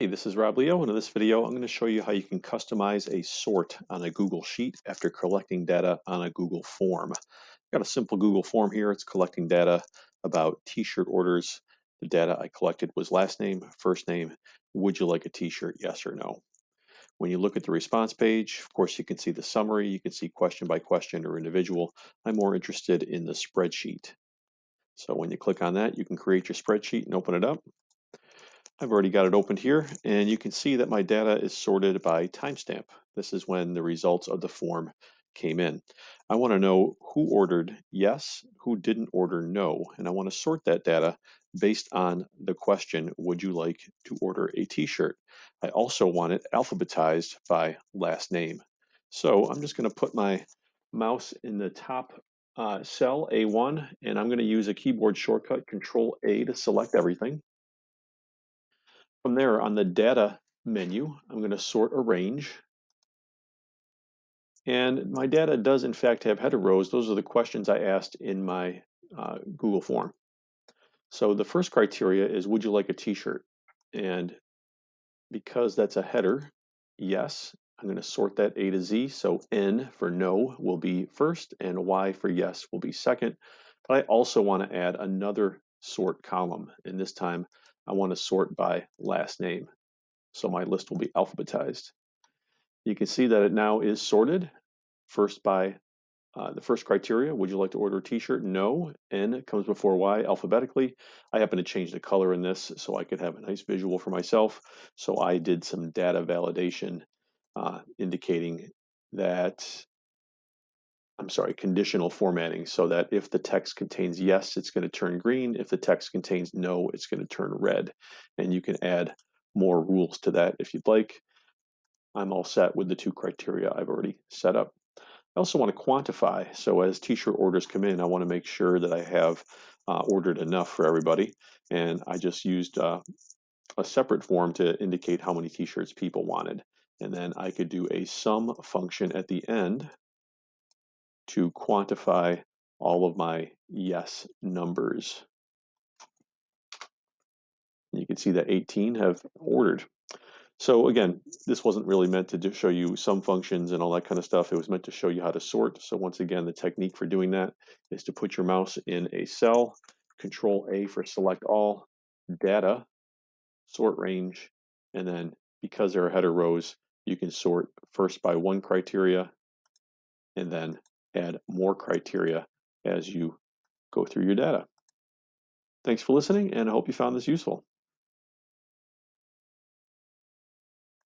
Hey, this is Rob Leo, and in this video, I'm going to show you how you can customize a sort on a Google Sheet after collecting data on a Google form. I've got a simple Google form here. It's collecting data about t-shirt orders. The data I collected was last name, first name. Would you like a t-shirt? Yes or no? When you look at the response page, of course, you can see the summary. You can see question by question or individual. I'm more interested in the spreadsheet. So when you click on that, you can create your spreadsheet and open it up. I've already got it opened here, and you can see that my data is sorted by timestamp. This is when the results of the form came in. I want to know who ordered yes, who didn't order no, and I want to sort that data based on the question, would you like to order a t-shirt? I also want it alphabetized by last name. So I'm just going to put my mouse in the top cell, A1, and I'm going to use a keyboard shortcut, Control A, to select everything. From there, on the data menu, I'm going to sort arrange. And my data does in fact have header rows. Those are the questions I asked in my Google form. So the first criteria is, would you like a t-shirt? And because that's a header, yes, I'm going to sort that A to Z. So N for no will be first and Y for yes will be second. But I also want to add another sort column. And this time I want to sort by last name. So my list will be alphabetized. You can see that it now is sorted first by the first criteria. Would you like to order a t-shirt? No. N comes before Y alphabetically. I happen to change the color in this so I could have a nice visual for myself. So I did some data validation indicating that, conditional formatting, so that if the text contains yes, it's going to turn green. If the text contains no, it's going to turn red. And you can add more rules to that if you'd like. I'm all set with the two criteria I've already set up. I also want to quantify. So as t-shirt orders come in, I want to make sure that I have ordered enough for everybody. And I just used a separate form to indicate how many t-shirts people wanted. And then I could do a sum function at the end to quantify all of my yes numbers. You can see that 18 have ordered. So again, this wasn't really meant to just show you sum functions and all that kind of stuff. It was meant to show you how to sort. So once again, the technique for doing that is to put your mouse in a cell, Control A for select all, data, sort range, and then because there are header rows, you can sort first by one criteria and then add more criteria as you go through your data. Thanks for listening, and I hope you found this useful.